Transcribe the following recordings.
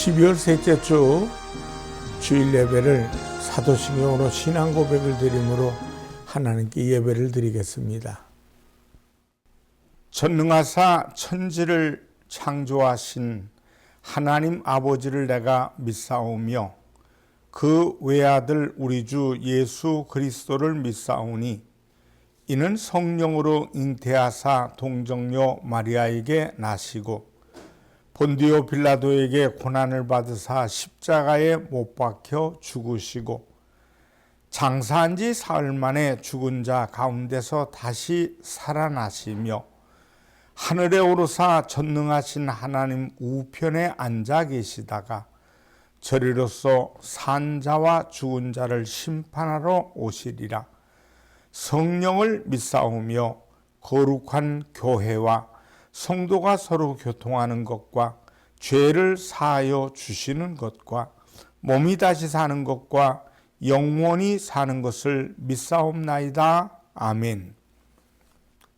12월 셋째 주 주일 예배를 사도신경으로 신앙 고백을 드림으로 하나님께 예배를 드리겠습니다. 전능하사 천지를 창조하신 하나님 아버지를 내가 믿사오며 그 외아들 우리 주 예수 그리스도를 믿사오니 이는 성령으로 잉태하사 동정녀 마리아에게 나시고 본디오 빌라도에게 고난을 받으사 십자가에 못 박혀 죽으시고 장사한 지 사흘 만에 죽은 자 가운데서 다시 살아나시며 하늘에 오르사 전능하신 하나님 우편에 앉아 계시다가 저리로서 산 자와 죽은 자를 심판하러 오시리라. 성령을 믿사오며 거룩한 교회와 성도가 서로 교통하는 것과 죄를 사하여 주시는 것과 몸이 다시 사는 것과 영원히 사는 것을 믿사옵나이다. 아멘.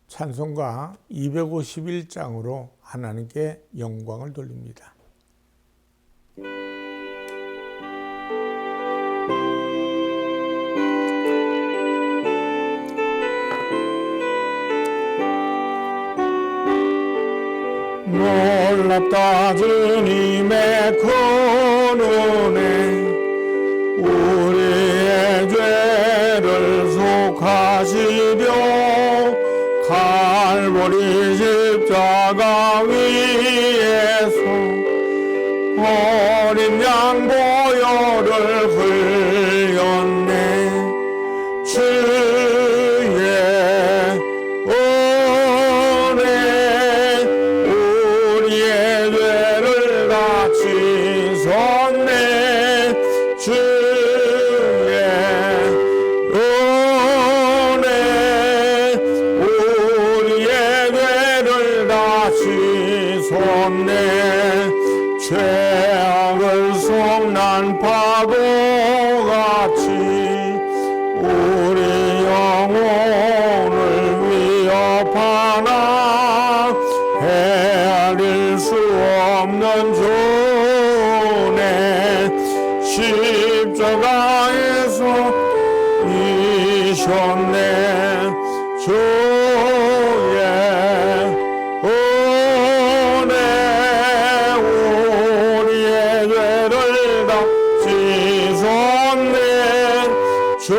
찬송가 251장으로 하나님께 영광을 돌립니다. 놀랍다 주님의 큰 은혜 우리의 죄를 속하시려 갈보리 십자가 위에서 어린 양 보혈을 흘렸네. 주의 은혜 우리의 죄를 다 씻었네. 주의 은혜 우리의 죄를 다 씻었네. 죄악을 속난 파도같이 우리 영혼을 위협하나 헤아릴 수 없는 존에 십자가에서 이셨네. 주의 은혜 우리의 죄를 다 씻었네. 주의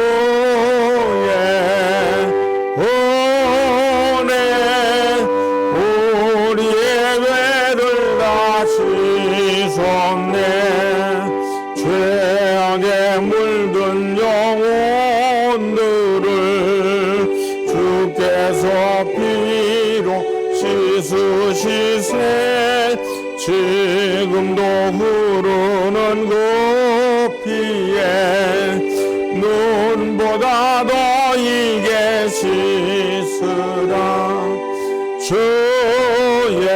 은혜 우리의 죄를 다 씻었네. 죄악에 물든 영혼들을 주께서 피로 씻으시세. 지금도 흐르는 그 피에 눈보다 더 이게 씻으라. 주의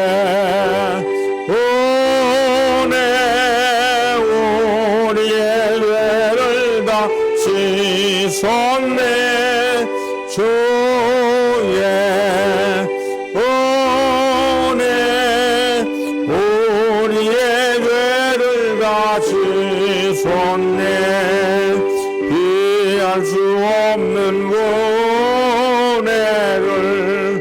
은혜 우리의 죄를 다 씻었네. 주의 은혜 우리의 죄를 다 씻었네. 피할 수 없는 은혜를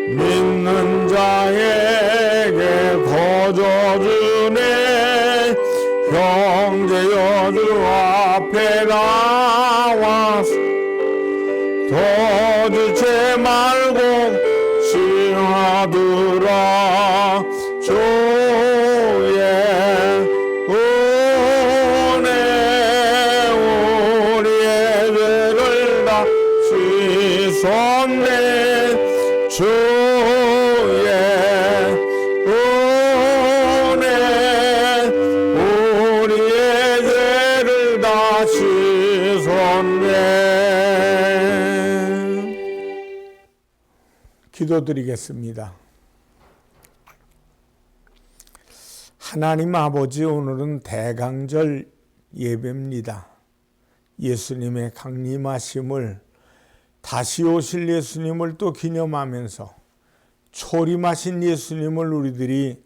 믿는 자에게 거저주네. 형제 여주 앞에 나와서 더 주체 말고 시하더라. 주의 은혜 우리의 죄를 다 씻었네. 주의 은혜 우리의 죄를 다 씻었네. 기도드리겠습니다. 하나님 아버지, 오늘은 대강절 예배입니다. 예수님의 강림하심을, 다시 오실 예수님을 또 기념하면서 초림하신 예수님을 우리들이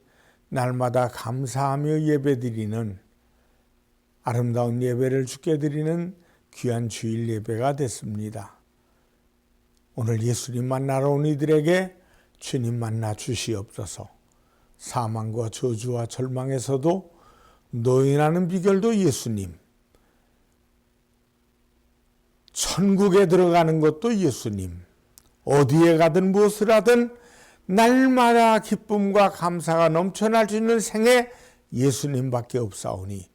날마다 감사하며 예배드리는 아름다운 예배를 주께 드리는 귀한 주일 예배가 됐습니다. 오늘 예수님 만나러 온 이들에게 주님 만나 주시옵소서. 사망과 저주와 절망에서도 노인하는 비결도 예수님, 천국에 들어가는 것도 예수님, 어디에 가든 무엇을 하든 날마다 기쁨과 감사가 넘쳐날 수 있는 생애 예수님밖에 없사오니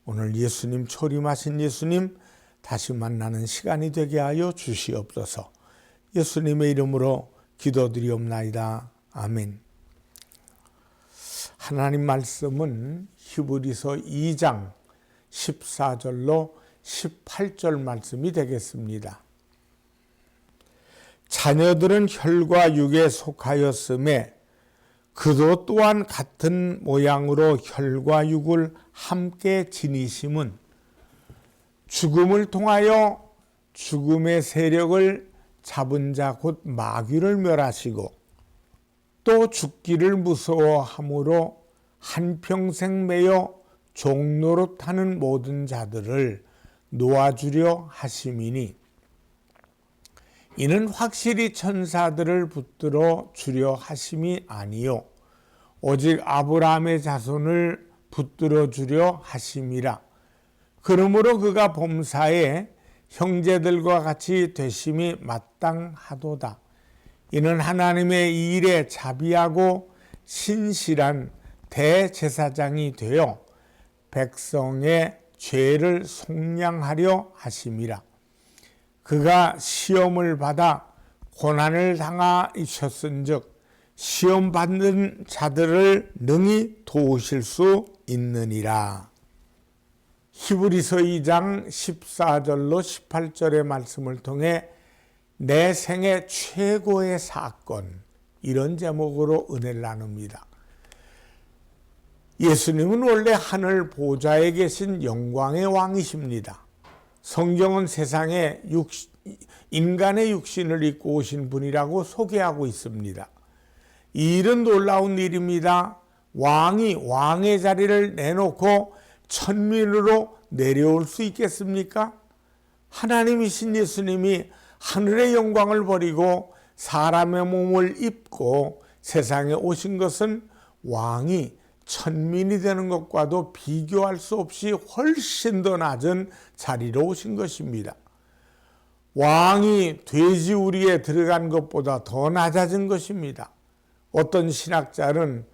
오늘 예수님 초림하신 예수님 다시 만나는 시간이 되게 하여 주시옵소서. 예수님의 이름으로 기도드리옵나이다. 아멘. 하나님 말씀은 히브리서 2장 14절로 18절 말씀이 되겠습니다. 자녀들은 혈과 육에 속하였음에 그도 또한 같은 모양으로 혈과 육을 함께 지니심은 죽음을 통하여 죽음의 세력을 잡은 자 곧 마귀를 멸하시고 또 죽기를 무서워함으로 한평생 매여 종노릇하는 모든 자들을 놓아주려 하심이니 이는 확실히 천사들을 붙들어 주려 하심이 아니요 오직 아브라함의 자손을 붙들어 주려 하심이라. 그러므로 그가 범사에 형제들과 같이 되심이 마땅하도다. 이는 하나님의 이 일에 자비하고 신실한 대제사장이 되어 백성의 죄를 속량하려 하심이라. 그가 시험을 받아 고난을 당하셨은즉 시험 받는 자들을 능히 도우실 수 있느니라. 히브리서 2장 14절로 18절의 말씀을 통해 내 생애 최고의 사건, 이런 제목으로 은혜를 나눕니다. 예수님은 원래 하늘 보좌에 계신 영광의 왕이십니다. 성경은 세상에 인간의 육신을 입고 오신 분이라고 소개하고 있습니다. 이 일은 놀라운 일입니다. 왕이 왕의 자리를 내놓고 천민으로 내려올 수 있겠습니까? 하나님이신 예수님이 하늘의 영광을 버리고 사람의 몸을 입고 세상에 오신 것은 왕이 천민이 되는 것과도 비교할 수 없이 훨씬 더 낮은 자리로 오신 것입니다. 왕이 돼지우리에 들어간 것보다 더 낮아진 것입니다. 어떤 신학자는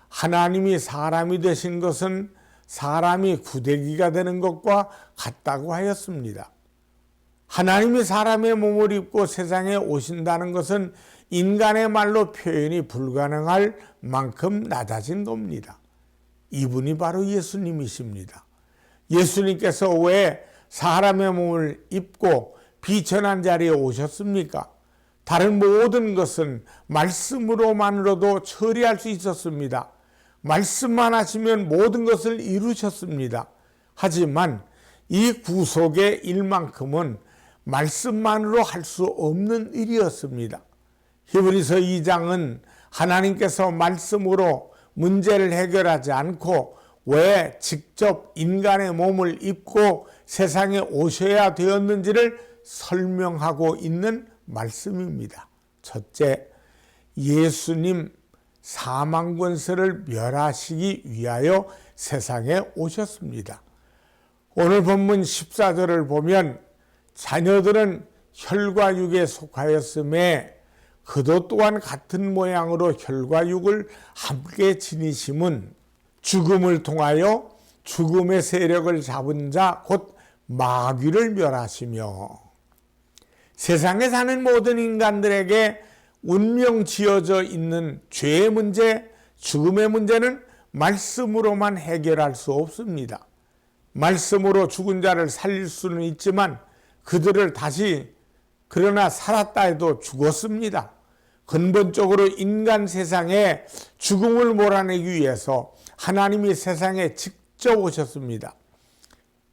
하나님이 사람이 되신 것은 사람이 구데기가 되는 것과 같다고 하였습니다. 하나님이 사람의 몸을 입고 세상에 오신다는 것은 인간의 말로 표현이 불가능할 만큼 낮아진 겁니다. 이분이 바로 예수님이십니다. 예수님께서 왜 사람의 몸을 입고 비천한 자리에 오셨습니까? 다른 모든 것은 말씀으로만으로도 처리할 수 있었습니다. 말씀만 하시면 모든 것을 이루셨습니다. 하지만 이 구속의 일만큼은 말씀만으로 할 수 없는 일이었습니다. 히브리서 2장은 하나님께서 말씀으로 문제를 해결하지 않고 왜 직접 인간의 몸을 입고 세상에 오셔야 되었는지를 설명하고 있는 말씀입니다. 첫째, 예수님 사망 권세를 멸하시기 위하여 세상에 오셨습니다. 오늘 본문 14절을 보면 자녀들은 혈과 육에 속하였음에 그도 또한 같은 모양으로 혈과 육을 함께 지니심은 죽음을 통하여 죽음의 세력을 잡은 자 곧 마귀를 멸하시며 세상에 사는 모든 인간들에게 운명 지어져 있는 죄의 문제, 죽음의 문제는 말씀으로만 해결할 수 없습니다. 말씀으로 죽은 자를 살릴 수는 있지만 그들을 다시 그러나 살았다 해도 죽었습니다. 근본적으로 인간 세상에 죽음을 몰아내기 위해서 하나님이 세상에 직접 오셨습니다.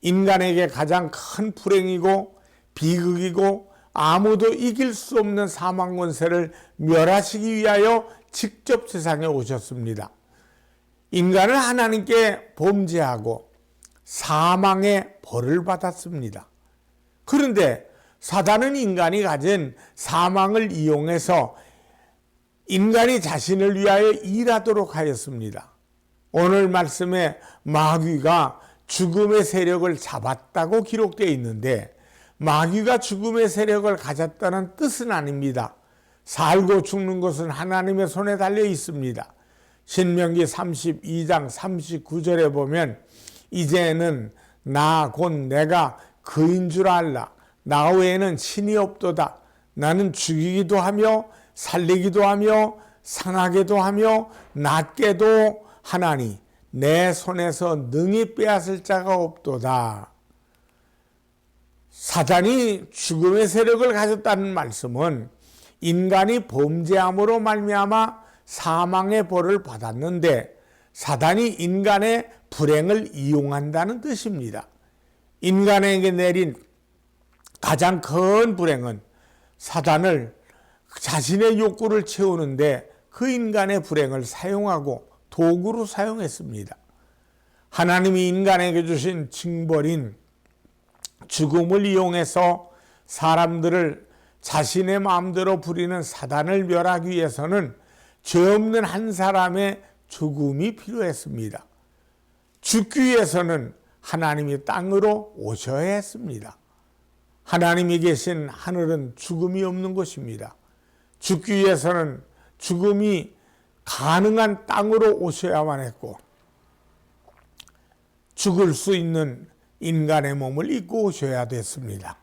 인간에게 가장 큰 불행이고 비극이고 아무도 이길 수 없는 사망 권세를 멸하시기 위하여 직접 세상에 오셨습니다. 인간은 하나님께 범죄하고 사망의 벌을 받았습니다. 그런데 사단은 인간이 가진 사망을 이용해서 인간이 자신을 위하여 일하도록 하였습니다. 오늘 말씀에 마귀가 죽음의 세력을 잡았다고 기록되어 있는데 마귀가 죽음의 세력을 가졌다는 뜻은 아닙니다. 살고 죽는 것은 하나님의 손에 달려 있습니다. 신명기 32장 39절에 보면 이제는 나 곧 내가 그인 줄 알라. 나 외에는 신이 없도다. 나는 죽이기도 하며 살리기도 하며 상하게도 하며 낫게도 하나니 내 손에서 능히 빼앗을 자가 없도다. 사단이 죽음의 세력을 가졌다는 말씀은 인간이 범죄함으로 말미암아 사망의 벌을 받았는데 사단이 인간의 불행을 이용한다는 뜻입니다. 인간에게 내린 가장 큰 불행은 사단을 자신의 욕구를 채우는데 그 인간의 불행을 사용하고 도구로 사용했습니다. 하나님이 인간에게 주신 징벌인 죽음을 이용해서 사람들을 자신의 마음대로 부리는 사단을 멸하기 위해서는 죄 없는 한 사람의 죽음이 필요했습니다. 죽기 위해서는 하나님이 땅으로 오셔야 했습니다. 하나님이 계신 하늘은 죽음이 없는 곳입니다. 죽기 위해서는 죽음이 가능한 땅으로 오셔야만 했고 죽을 수 있는 인간의 몸을 입고 오셔야 됐습니다.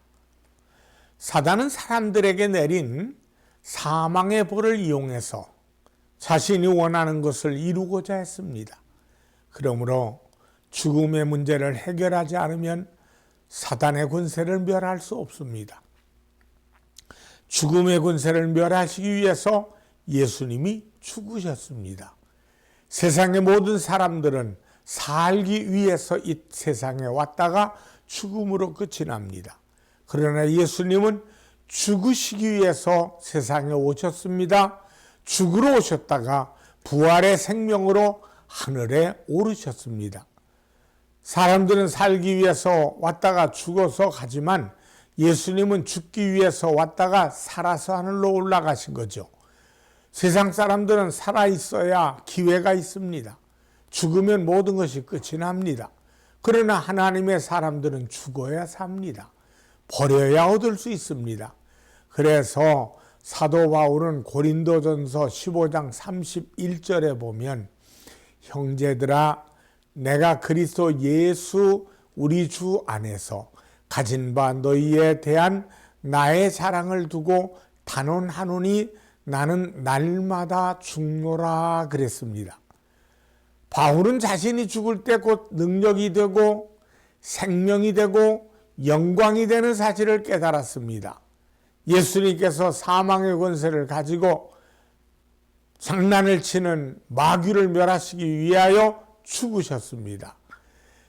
사단은 사람들에게 내린 사망의 벌을 이용해서 자신이 원하는 것을 이루고자 했습니다. 그러므로 죽음의 문제를 해결하지 않으면 사단의 권세를 멸할 수 없습니다. 죽음의 권세를 멸하시기 위해서 예수님이 죽으셨습니다. 세상의 모든 사람들은 살기 위해서 이 세상에 왔다가 죽음으로 끝이 납니다. 그러나 예수님은 죽으시기 위해서 세상에 오셨습니다. 죽으러 오셨다가 부활의 생명으로 하늘에 오르셨습니다. 사람들은 살기 위해서 왔다가 죽어서 가지만 예수님은 죽기 위해서 왔다가 살아서 하늘로 올라가신 거죠. 세상 사람들은 살아있어야 기회가 있습니다. 죽으면 모든 것이 끝이 납니다. 그러나 하나님의 사람들은 죽어야 삽니다. 버려야 얻을 수 있습니다. 그래서 사도 바울은 고린도전서 15장 31절에 보면 형제들아 내가 그리스도 예수 우리 주 안에서 가진 바 너희에 대한 나의 자랑을 두고 단언하노니 나는 날마다 죽노라 그랬습니다. 바울은 자신이 죽을 때 곧 능력이 되고 생명이 되고 영광이 되는 사실을 깨달았습니다. 예수님께서 사망의 권세를 가지고 장난을 치는 마귀를 멸하시기 위하여 죽으셨습니다.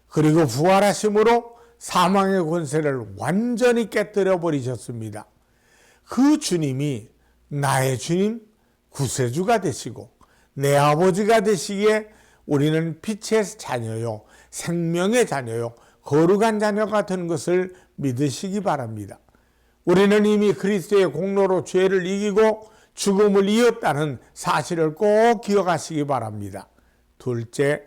그리고 부활하심으로 사망의 권세를 완전히 깨뜨려 버리셨습니다. 그 주님이 나의 주님, 구세주가 되시고 내 아버지가 되시기에 우리는 빛의 자녀요, 생명의 자녀요, 거룩한 자녀가 된 것을 믿으시기 바랍니다. 우리는 이미 그리스도의 공로로 죄를 이기고 죽음을 이겼다는 사실을 꼭 기억하시기 바랍니다. 둘째,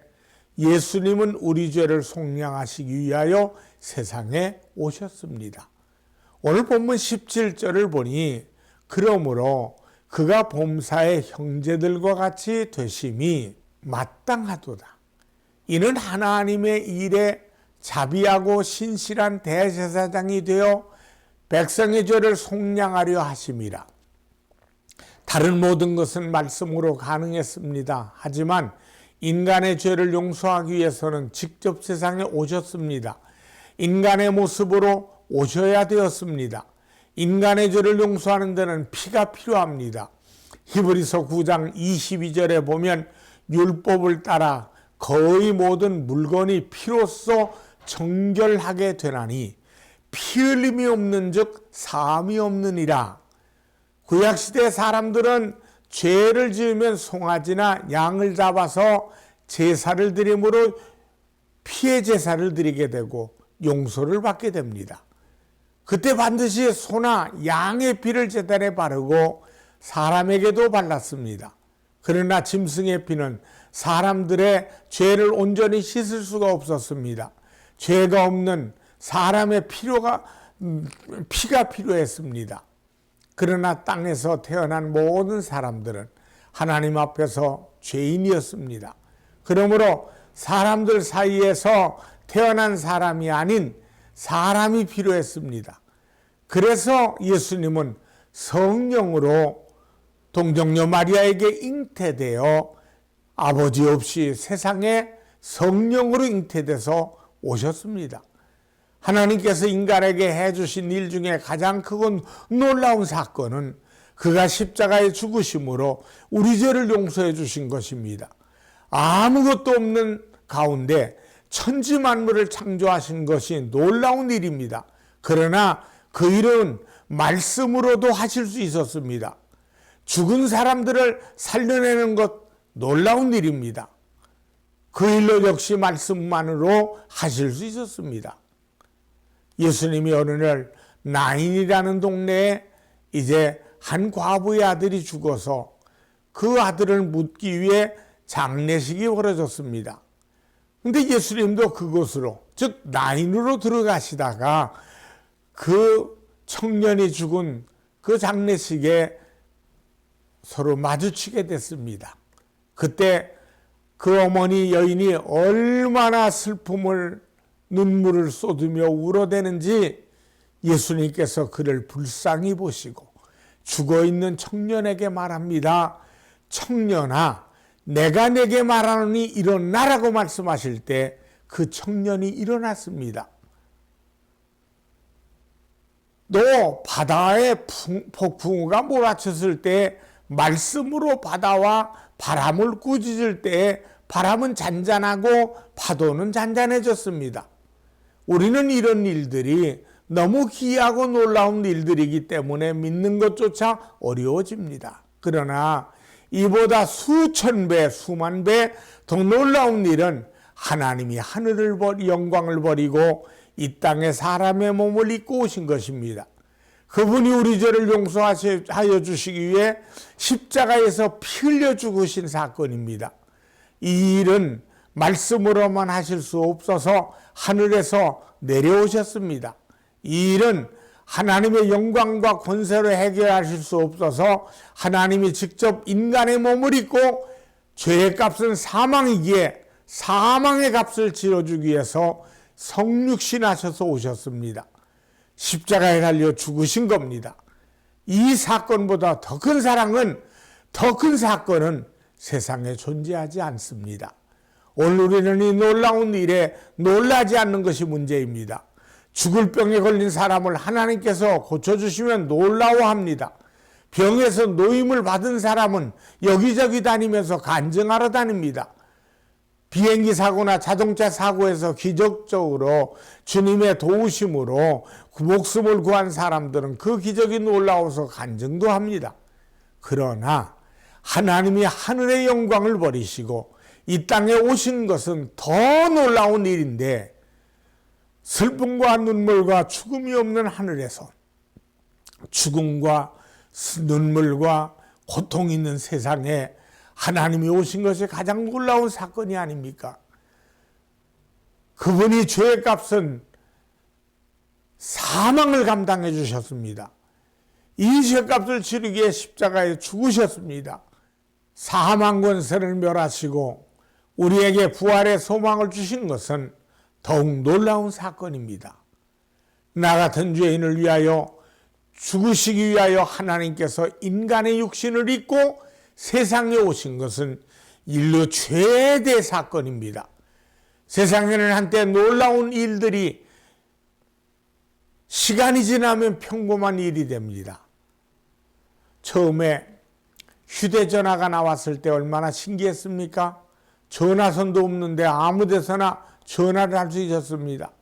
예수님은 우리 죄를 속량하시기 위하여 세상에 오셨습니다. 오늘 본문 17절을 보니 그러므로 그가 범사의 형제들과 같이 되심이 마땅하도다. 이는 하나님의 일에 자비하고 신실한 대제사장이 되어 백성의 죄를 속량하려 하심이라. 다른 모든 것은 말씀으로 가능했습니다. 하지만 인간의 죄를 용서하기 위해서는 직접 세상에 오셨습니다. 인간의 모습으로 오셔야 되었습니다. 인간의 죄를 용서하는 데는 피가 필요합니다. 히브리서 9장 22절에 보면 율법을 따라 거의 모든 물건이 피로써 정결하게 되나니 피 흘림이 없는 즉 사함이 없느니라. 구약시대 사람들은 죄를 지으면 송아지나 양을 잡아서 제사를 드림으로 피해 제사를 드리게 되고 용서를 받게 됩니다. 그때 반드시 소나 양의 피를 제단에 바르고 사람에게도 발랐습니다. 그러나 짐승의 피는 사람들의 죄를 온전히 씻을 수가 없었습니다. 죄가 없는 사람의 피가 필요했습니다. 그러나 땅에서 태어난 모든 사람들은 하나님 앞에서 죄인이었습니다. 그러므로 사람들 사이에서 태어난 사람이 아닌 사람이 필요했습니다. 그래서 예수님은 성령으로 동정녀 마리아에게 잉태되어 아버지 없이 세상에 성령으로 잉태돼서 오셨습니다. 하나님께서 인간에게 해주신 일 중에 가장 크고 놀라운 사건은 그가 십자가에 죽으심으로 우리 죄를 용서해 주신 것입니다. 아무것도 없는 가운데 천지 만물을 창조하신 것이 놀라운 일입니다. 그러나 그 일은 말씀으로도 하실 수 있었습니다. 죽은 사람들을 살려내는 것 놀라운 일입니다. 그 일로 역시 말씀만으로 하실 수 있었습니다. 예수님이 어느 날 나인이라는 동네에 이제 한 과부의 아들이 죽어서 그 아들을 묻기 위해 장례식이 벌어졌습니다. 근데 예수님도 그곳으로, 즉 나인으로 들어가시다가 그 청년이 죽은 그 장례식에 서로 마주치게 됐습니다. 그때 그 어머니 여인이 얼마나 눈물을 쏟으며 울어대는지 예수님께서 그를 불쌍히 보시고 죽어있는 청년에게 말합니다. 청년아, 내가 내게 말하노니 일어나라고 말씀하실 때 그 청년이 일어났습니다. 또 바다에 폭풍우가 몰아쳤을 때 말씀으로 바다와 바람을 꾸짖을 때 바람은 잔잔하고 파도는 잔잔해졌습니다. 우리는 이런 일들이 너무 귀하고 놀라운 일들이기 때문에 믿는 것조차 어려워집니다. 그러나 이보다 수천 배, 수만 배 더 놀라운 일은 하나님이 영광을 버리고 이 땅에 사람의 몸을 입고 오신 것입니다. 그분이 우리 죄를 용서하여 주시기 위해 십자가에서 피 흘려 죽으신 사건입니다. 이 일은 말씀으로만 하실 수 없어서 하늘에서 내려오셨습니다. 이 일은 하나님의 영광과 권세로 해결하실 수 없어서 하나님이 직접 인간의 몸을 입고 죄의 값은 사망이기에 사망의 값을 치러주기 위해서 성육신하셔서 오셨습니다. 십자가에 달려 죽으신 겁니다. 이 사건보다 더 큰 사건은 세상에 존재하지 않습니다. 오늘 우리는 이 놀라운 일에 놀라지 않는 것이 문제입니다. 죽을 병에 걸린 사람을 하나님께서 고쳐주시면 놀라워합니다. 병에서 노임을 받은 사람은 여기저기 다니면서 간증하러 다닙니다. 비행기 사고나 자동차 사고에서 기적적으로 주님의 도우심으로 목숨을 구한 사람들은 그 기적이 놀라워서 간증도 합니다. 그러나 하나님이 하늘의 영광을 버리시고 이 땅에 오신 것은 더 놀라운 일인데, 슬픔과 눈물과 죽음이 없는 하늘에서 죽음과 눈물과 고통이 있는 세상에 하나님이 오신 것이 가장 놀라운 사건이 아닙니까? 그분이 죄의 값은 사망을 감당해 주셨습니다. 이 죄값을 치르기 위해 십자가에 죽으셨습니다. 사망 권세를 멸하시고 우리에게 부활의 소망을 주신 것은 더욱 놀라운 사건입니다. 나 같은 죄인을 위하여 죽으시기 위하여 하나님께서 인간의 육신을 입고 세상에 오신 것은 인류 최대 사건입니다. 세상에는 한때 놀라운 일들이 시간이 지나면 평범한 일이 됩니다. 처음에 휴대전화가 나왔을 때 얼마나 신기했습니까? 전화선도 없는데 아무 데서나 전화를 할 수 있었습니다.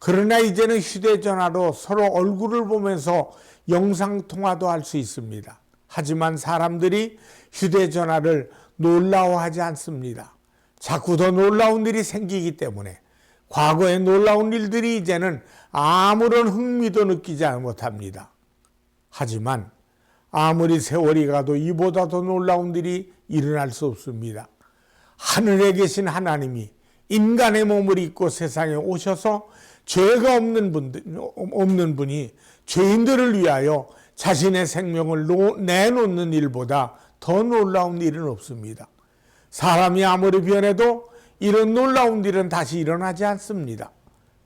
그러나 이제는 휴대전화로 서로 얼굴을 보면서 영상통화도 할 수 있습니다. 하지만 사람들이 휴대전화를 놀라워하지 않습니다. 자꾸 더 놀라운 일이 생기기 때문에 과거의 놀라운 일들이 이제는 아무런 흥미도 느끼지 못합니다. 하지만 아무리 세월이 가도 이보다 더 놀라운 일이 일어날 수 없습니다. 하늘에 계신 하나님이 인간의 몸을 입고 세상에 오셔서 죄가 없는 분이 죄인들을 위하여 자신의 생명을 내놓는 일보다 더 놀라운 일은 없습니다. 사람이 아무리 변해도 이런 놀라운 일은 다시 일어나지 않습니다.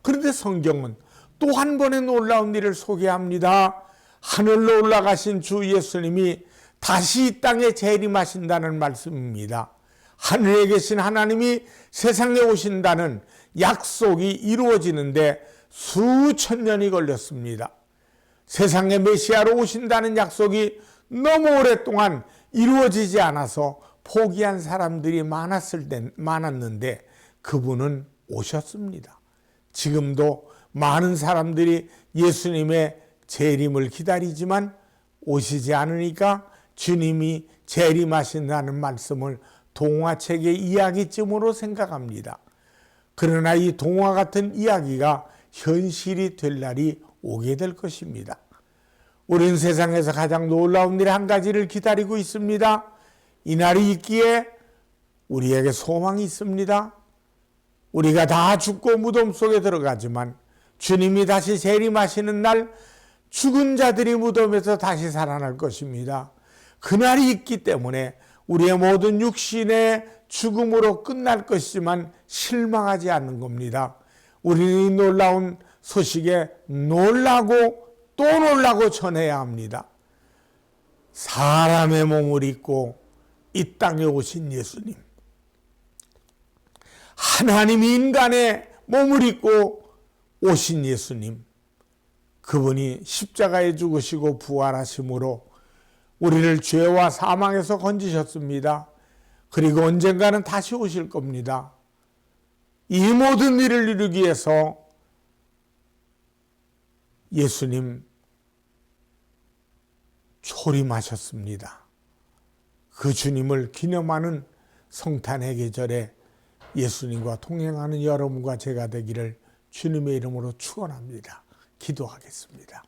그런데 성경은 또 한 번의 놀라운 일을 소개합니다. 하늘로 올라가신 주 예수님이 다시 이 땅에 재림하신다는 말씀입니다. 하늘에 계신 하나님이 세상에 오신다는 약속이 이루어지는데 수천 년이 걸렸습니다. 세상에 메시아로 오신다는 약속이 너무 오랫동안 이루어지지 않아서 포기한 사람들이 많았는데 그분은 오셨습니다. 지금도 많은 사람들이 예수님의 재림을 기다리지만 오시지 않으니까 주님이 재림하신다는 말씀을 동화책의 이야기쯤으로 생각합니다. 그러나 이 동화 같은 이야기가 현실이 될 날이 오게 될 것입니다. 우리는 세상에서 가장 놀라운 일 한 가지를 기다리고 있습니다. 이 날이 있기에 우리에게 소망이 있습니다. 우리가 다 죽고 무덤 속에 들어가지만 주님이 다시 재림하시는 날 죽은 자들이 무덤에서 다시 살아날 것입니다. 그날이 있기 때문에 우리의 모든 육신의 죽음으로 끝날 것이지만 실망하지 않는 겁니다. 우리는 이 놀라운 소식에 놀라고 또 놀라고 전해야 합니다. 사람의 몸을 입고 이 땅에 오신 예수님, 하나님이 인간의 몸을 입고 오신 예수님, 그분이 십자가에 죽으시고 부활하심으로 우리를 죄와 사망에서 건지셨습니다. 그리고 언젠가는 다시 오실 겁니다. 이 모든 일을 이루기 위해서 예수님 초림하셨습니다. 그 주님을 기념하는 성탄의 계절에 예수님과 동행하는 여러분과 제가 되기를 주님의 이름으로 축원합니다. 기도하겠습니다.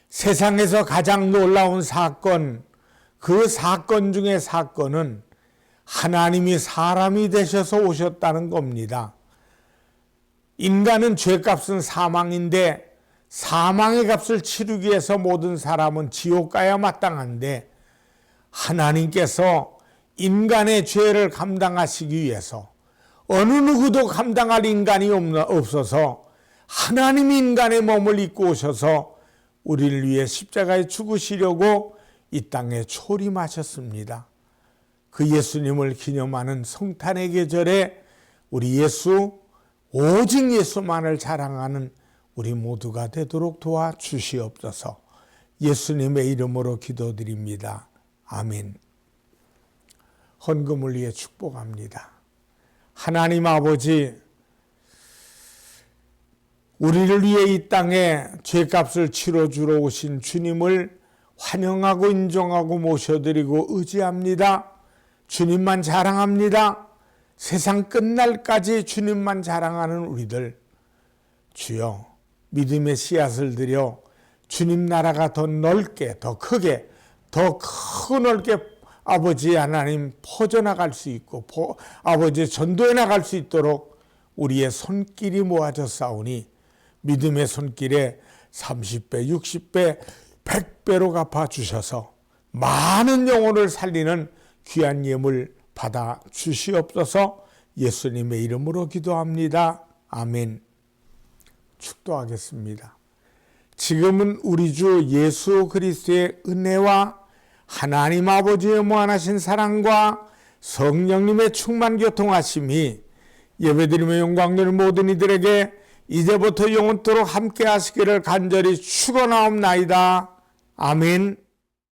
세상에서 가장 놀라운 사건, 그 사건 중의 사건은 하나님이 사람이 되셔서 오셨다는 겁니다. 인간은 죄값은 사망인데 사망의 값을 치르기 위해서 모든 사람은 지옥 가야 마땅한데 하나님께서 인간의 죄를 감당하시기 위해서 어느 누구도 감당할 인간이 없어서 하나님이 인간의 몸을 입고 오셔서 우리를 위해 십자가에 죽으시려고 이 땅에 초림하셨습니다. 그 예수님을 기념하는 성탄의 계절에 우리 오직 예수만을 자랑하는 우리 모두가 되도록 도와주시옵소서. 예수님의 이름으로 기도드립니다. 아멘. 헌금을 위해 축복합니다. 하나님 아버지, 우리를 위해 이 땅에 죄값을 치러주러 오신 주님을 환영하고 인정하고 모셔드리고 의지합니다. 주님만 자랑합니다. 세상 끝날까지 주님만 자랑하는 우리들, 주여 믿음의 씨앗을 들여 주님 나라가 더 넓게, 더 크게, 더 크고 넓게 아버지 하나님 퍼져나갈 수 있고 아버지 전도해 나갈 수 있도록 우리의 손길이 모아져 싸우니 믿음의 손길에 30배, 60배, 100배로 갚아주셔서 많은 영혼을 살리는 귀한 예물 받아 주시옵소서. 예수님의 이름으로 기도합니다. 아멘. 축도하겠습니다. 지금은 우리 주 예수 그리스도의 은혜와 하나님 아버지의 무한하신 사랑과 성령님의 충만 교통하심이 예배드리며 영광 드리는 모든 이들에게 이제부터 영원토록 함께 하시기를 간절히 축원하옵나이다. 아멘.